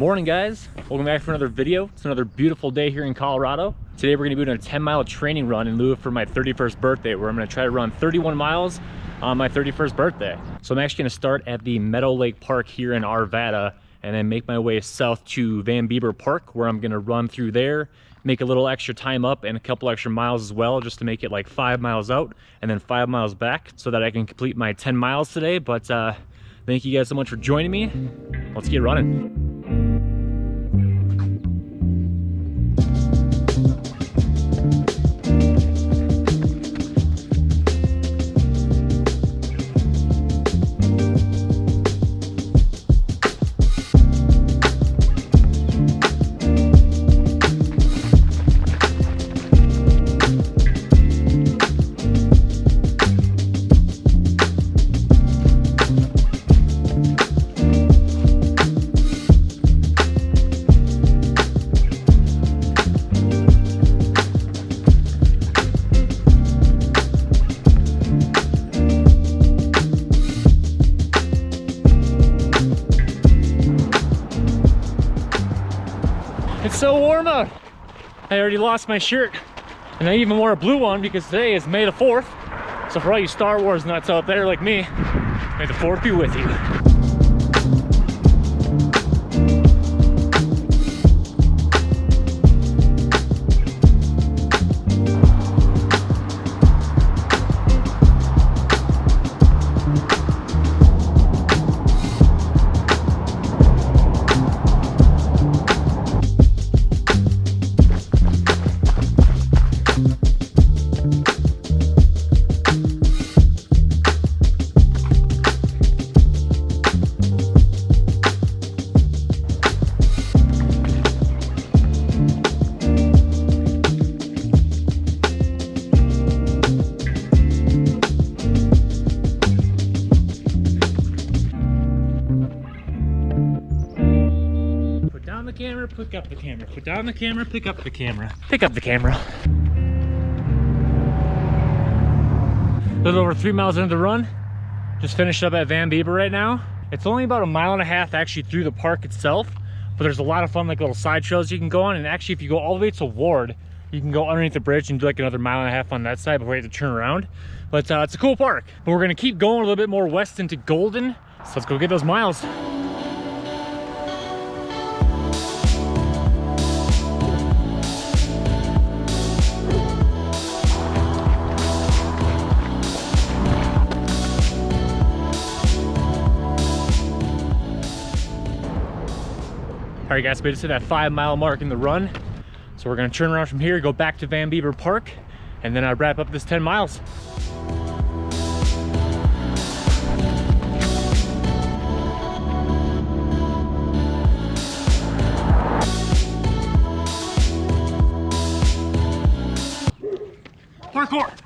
Good morning, guys. Welcome back for another video. It's another beautiful day here in Colorado. Today we're gonna be doing a 10-mile training run in lieu of for my 31st birthday, where I'm gonna try to run 31 miles on my 31st birthday. So I'm actually gonna start at the Meadow Lake Park here in Arvada and then make my way south to Bibber Park, where I'm gonna run through there, make a little extra time up and a couple extra miles as well, just to make it like 5 miles out and then 5 miles back so that I can complete my 10 miles today. But thank you guys so much for joining me. Let's get running. It's so warm out. I already lost my shirt, and I even wore a blue one because today is May the 4th. So for all you Star Wars nuts out there like me, may the 4th be with you. Camera, pick up the camera, put down the camera, pick up the camera, pick up the camera. A little over 3 miles into the run. Just finished up at Bibber right now. It's only about 1.5 miles actually through the park itself, but there's a lot of fun like little side trails you can go on. And actually, if you go all the way to Ward, you can go underneath the bridge and do like another 1.5 miles on that side before you have to turn around. But it's a cool park. But we're gonna keep going a little bit more west into Golden. So let's go get those miles. All right, guys, we just hit that 5 mile mark in the run. So we're gonna turn around from here, go back to Bibber Park, and then I wrap up this 10 miles. Parkour.